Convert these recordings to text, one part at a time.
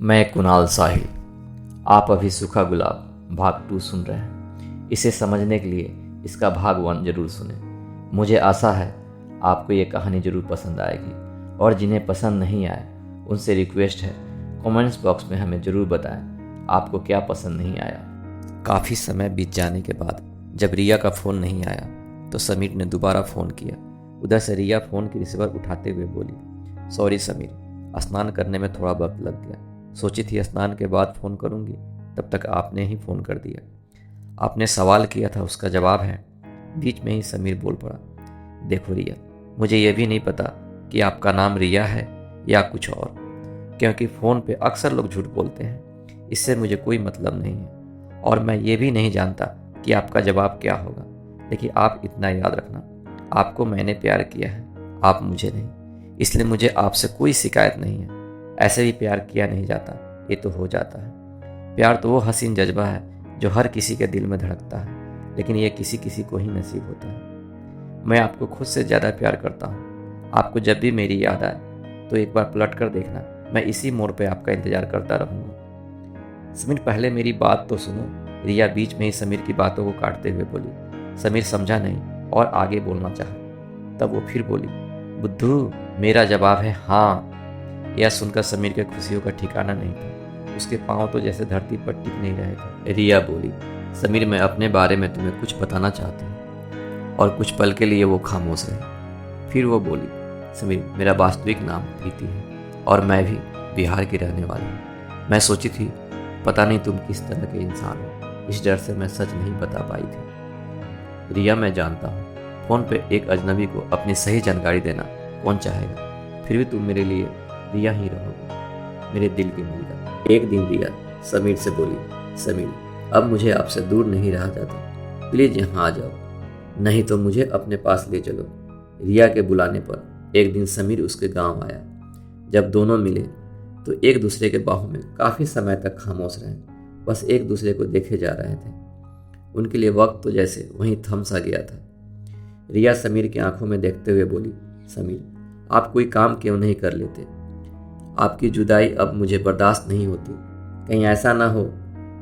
मैं कुणाल साहिल। आप अभी सूखा गुलाब भाग 2 सुन रहे हैं। इसे समझने के लिए इसका भाग 1 जरूर सुने। मुझे आशा है आपको ये कहानी जरूर पसंद आएगी, और जिन्हें पसंद नहीं आए उनसे रिक्वेस्ट है कमेंट्स बॉक्स में हमें ज़रूर बताएं आपको क्या पसंद नहीं आया। काफ़ी समय बीत जाने के बाद जब रिया का फ़ोन नहीं आया तो समीर ने दोबारा फ़ोन किया। उधर से रिया फ़ोन की रिसीवर उठाते हुए बोली, सॉरी समीर, स्नान करने में थोड़ा वक्त लग गया। सोची थी स्नान के बाद फ़ोन करूंगी, तब तक आपने ही फ़ोन कर दिया। आपने सवाल किया था उसका जवाब है। बीच में ही समीर बोल पड़ा, देखो रिया, मुझे ये भी नहीं पता कि आपका नाम रिया है या कुछ और, क्योंकि फ़ोन पे अक्सर लोग झूठ बोलते हैं। इससे मुझे कोई मतलब नहीं है, और मैं ये भी नहीं जानता कि आपका जवाब क्या होगा। लेकिन आप इतना याद रखना, आपको मैंने प्यार किया है, आप मुझे नहीं। इसलिए मुझे आपसे कोई शिकायत नहीं है। ऐसे भी प्यार किया नहीं जाता, ये तो हो जाता है। प्यार तो वो हसीन जज्बा है जो हर किसी के दिल में धड़कता है, लेकिन ये किसी किसी को ही नसीब होता है। मैं आपको खुद से ज़्यादा प्यार करता हूँ। आपको जब भी मेरी याद आए तो एक बार पलट कर देखना, मैं इसी मोड़ पे आपका इंतज़ार करता रहूँगा। समीर, पहले मेरी बात तो सुनो। रिया बीच में ही समीर की बातों को काटते हुए बोली। समीर समझा नहीं और आगे बोलना चाहा। तब वो फिर बोली, बुद्धू, मेरा जवाब है हाँ। यह सुनकर समीर के खुशियों का ठिकाना नहीं था। उसके पांव तो जैसे धरती पर टिक नहीं रहे थे। रिया बोली, समीर, मैं अपने बारे में तुम्हें कुछ बताना चाहती हूँ। और कुछ पल के लिए वो खामोश रही। फिर वो बोली, समीर, मेरा वास्तविक नाम प्रीति है और मैं भी बिहार की रहने वाली हूँ। मैं सोची थी पता नहीं तुम किस तरह के इंसान हो, इस डर से मैं सच नहीं बता पाई थी। रिया, मैं जानता हूँ फ़ोन पे एक अजनबी को अपनी सही जानकारी देना कौन चाहेगा, फिर भी तुम मेरे लिए रिया ही रहोगे, मेरे दिल की मीरा। एक दिन रिया समीर से बोली, समीर, अब मुझे आपसे दूर नहीं रहा जाता, प्लीज़ यहाँ आ जाओ, नहीं तो मुझे अपने पास ले चलो। रिया के बुलाने पर एक दिन समीर उसके गांव आया। जब दोनों मिले तो एक दूसरे के बाहों में काफ़ी समय तक खामोश रहे, बस एक दूसरे को देखे जा रहे थे। उनके लिए वक्त तो जैसे वहीं थम सा गया था। रिया समीर की आंखों में देखते हुए बोली, समीर, आप कोई काम क्यों नहीं कर लेते? आपकी जुदाई अब मुझे बर्दाश्त नहीं होती। कहीं ऐसा ना हो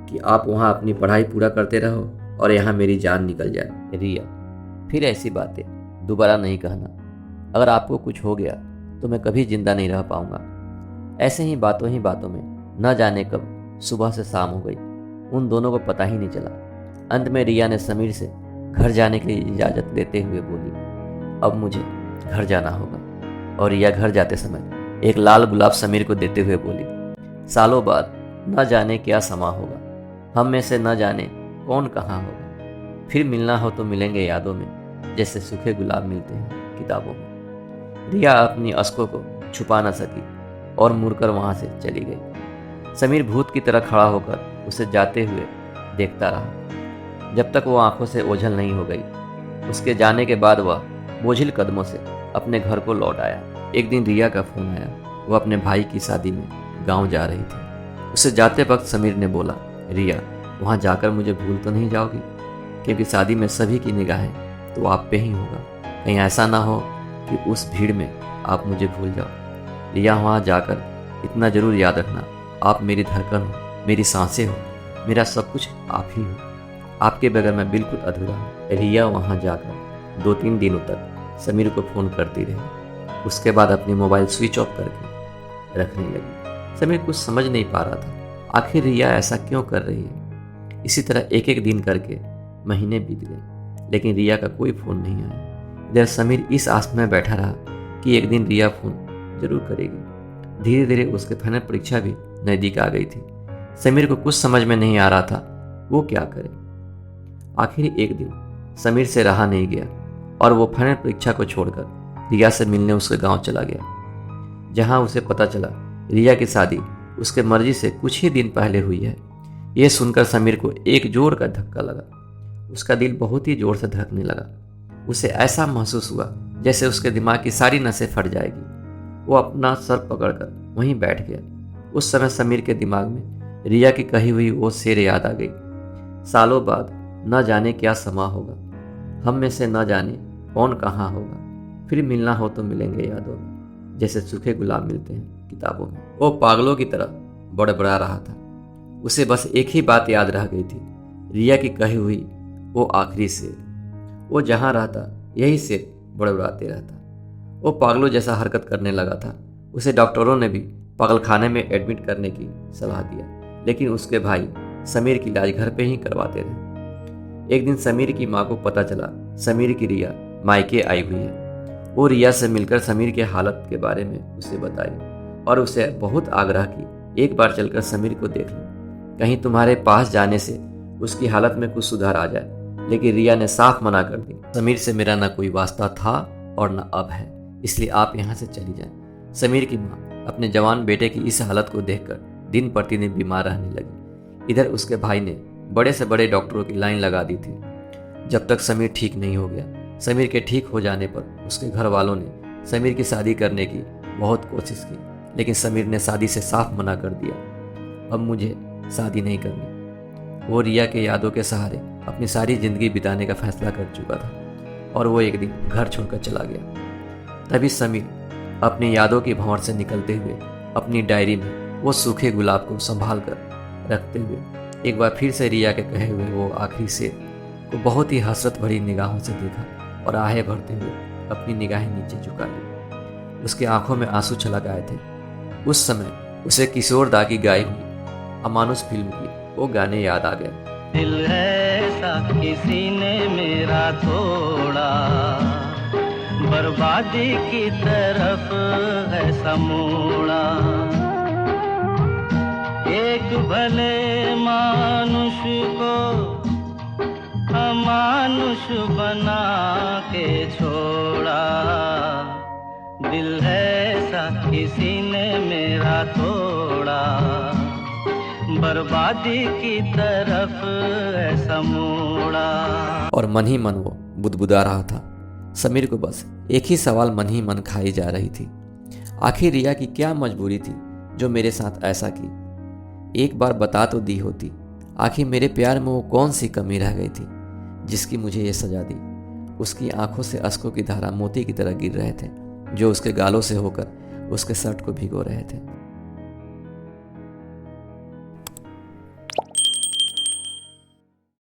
कि आप वहाँ अपनी पढ़ाई पूरा करते रहो और यहाँ मेरी जान निकल जाए। रिया, फिर ऐसी बातें दोबारा नहीं कहना। अगर आपको कुछ हो गया तो मैं कभी जिंदा नहीं रह पाऊंगा। ऐसे ही बातों में न जाने कब सुबह से शाम हो गई। उन दोनों को पता ही नहीं चला। अंत में रिया ने समीर से घर जाने के लिए इजाज़त लेते हुए बोली, अब मुझे घर जाना होगा। और रिया घर जाते समय एक लाल गुलाब समीर को देते हुए बोली, सालों बाद न जाने क्या समा होगा, हम में से न जाने कौन कहाँ होगा। फिर मिलना हो तो मिलेंगे यादों में, जैसे सूखे गुलाब मिलते हैं किताबों में। रिया अपनी अश्कों को छुपा न सकी और मुड़कर वहाँ से चली गई। समीर भूत की तरह खड़ा होकर उसे जाते हुए देखता रहा, जब तक वो आंखों से ओझल नहीं हो गई। उसके जाने के बाद वह बोझिल कदमों से अपने घर को लौट आया। एक दिन रिया का फ़ोन आया। वो अपने भाई की शादी में गांव जा रही थी। उसे जाते वक्त समीर ने बोला, रिया, वहाँ जाकर मुझे भूल तो नहीं जाओगी? क्योंकि शादी में सभी की निगाहें तो आप पे ही होगा। कहीं ऐसा ना हो कि उस भीड़ में आप मुझे भूल जाओ। रिया, वहाँ जाकर इतना ज़रूर याद रखना, आप मेरी धड़कन हो, मेरी सांसें हो, मेरा सब कुछ आप ही हो। आपके बगैर मैं बिल्कुल अधूरा हूँ। रिया वहाँ जाकर 2-3 दिनों तक समीर को फ़ोन करती रही। उसके बाद अपनी मोबाइल स्विच ऑफ करके रखने लगी। समीर कुछ समझ नहीं पा रहा था, आखिर रिया ऐसा क्यों कर रही है। इसी तरह एक एक दिन करके महीने बीत गए, लेकिन रिया का कोई फ़ोन नहीं आया। इधर समीर इस आस में बैठा रहा कि एक दिन रिया फ़ोन जरूर करेगी। धीरे धीरे उसके फाइनल परीक्षा भी नज़दीक आ गई थी। समीर को कुछ समझ में नहीं आ रहा था वो क्या करे। आखिर एक दिन समीर से रहा नहीं गया और वो फाइनल परीक्षा को छोड़कर रिया से मिलने उसके गांव चला गया, जहां उसे पता चला रिया की शादी उसके मर्जी से कुछ ही दिन पहले हुई है। यह सुनकर समीर को एक जोर का धक्का लगा। उसका दिल बहुत ही जोर से धड़कने लगा। उसे ऐसा महसूस हुआ जैसे उसके दिमाग की सारी नसें फट जाएगी। वो अपना सर पकड़कर वहीं बैठ गया। उस समय समीर के दिमाग में रिया की कही हुई वो शेर याद आ गई, सालों बाद न जाने क्या समा होगा, हम में से न जाने कौन कहाँ होगा। फिर मिलना हो तो मिलेंगे यादों में, जैसे सूखे गुलाब मिलते हैं किताबों में। वो पागलों की तरह बड़बड़ा रहा था। उसे बस एक ही बात याद रह गई थी, रिया की कही हुई वो आखिरी शेर। वो जहाँ रहता यही शेर बड़बड़ाते रहता। वो पागलों जैसा हरकत करने लगा था। उसे डॉक्टरों ने भी पागलखाने में एडमिट करने की सलाह दिया, लेकिन उसके भाई समीर की इलाज घर पे ही करवाते रहे। एक दिन समीर की माँ को पता चला समीर की रिया मायके आई हुई है। वो रिया से मिलकर समीर के हालत के बारे में उसे बताई और उसे बहुत आग्रह की, एक बार चलकर समीर को देख लो, कहीं तुम्हारे पास जाने से उसकी हालत में कुछ सुधार आ जाए। लेकिन रिया ने साफ मना कर दी, समीर से मेरा ना कोई वास्ता था और ना अब है, इसलिए आप यहाँ से चली जाएं। समीर की माँ अपने जवान बेटे की इस हालत को देखकर दिन प्रतिदिन बीमार रहने लगी। इधर उसके भाई ने बड़े से बड़े डॉक्टरों की लाइन लगा दी थी। जब तक समीर ठीक नहीं हो गया, समीर के ठीक हो जाने पर उसके घर वालों ने समीर की शादी करने की बहुत कोशिश की, लेकिन समीर ने शादी से साफ मना कर दिया। अब मुझे शादी नहीं करनी। वो रिया के यादों के सहारे अपनी सारी जिंदगी बिताने का फैसला कर चुका था और वो एक दिन घर छोड़कर चला गया। तभी समीर अपनी यादों की भंवर से निकलते हुए अपनी डायरी में वो सूखे गुलाब को संभाल कर रखते हुए एक बार फिर से रिया के कहे हुए वो आखिरी शेर को बहुत ही हसरत भरी निगाहों से देखा और आहें भरते हुए अपनी निगाहें नीचे झुका ली। उसकी आंखों में आंसू छलक आए थे। उस समय उसे किशोर दा की गाई हुई अमानुष फिल्म की वो गाने याद आ गए। दिल ऐसा किसी ने मेरा तोड़ा, बर्बादी की तरफ ऐसा मोड़ा। एक भले मानुष को अमानुष बना के छोड़ा। दिल ऐसा किसी ने मेरा तोड़ा, बर्बादी की तरफ ऐसा मोड़ा। और मन ही मन वो बुदबुदा रहा था। समीर को बस एक ही सवाल मन ही मन खाई जा रही थी, आखिर रिया की क्या मजबूरी थी जो मेरे साथ ऐसा की? एक बार बता तो दी होती। आखिर मेरे प्यार में वो कौन सी कमी रह गई थी जिसकी मुझे ये सजा दी? उसकी आंखों से अश्कों की धारा मोती की तरह गिर रहे थे, जो उसके गालों से होकर उसके शर्ट को भिगो रहे थे।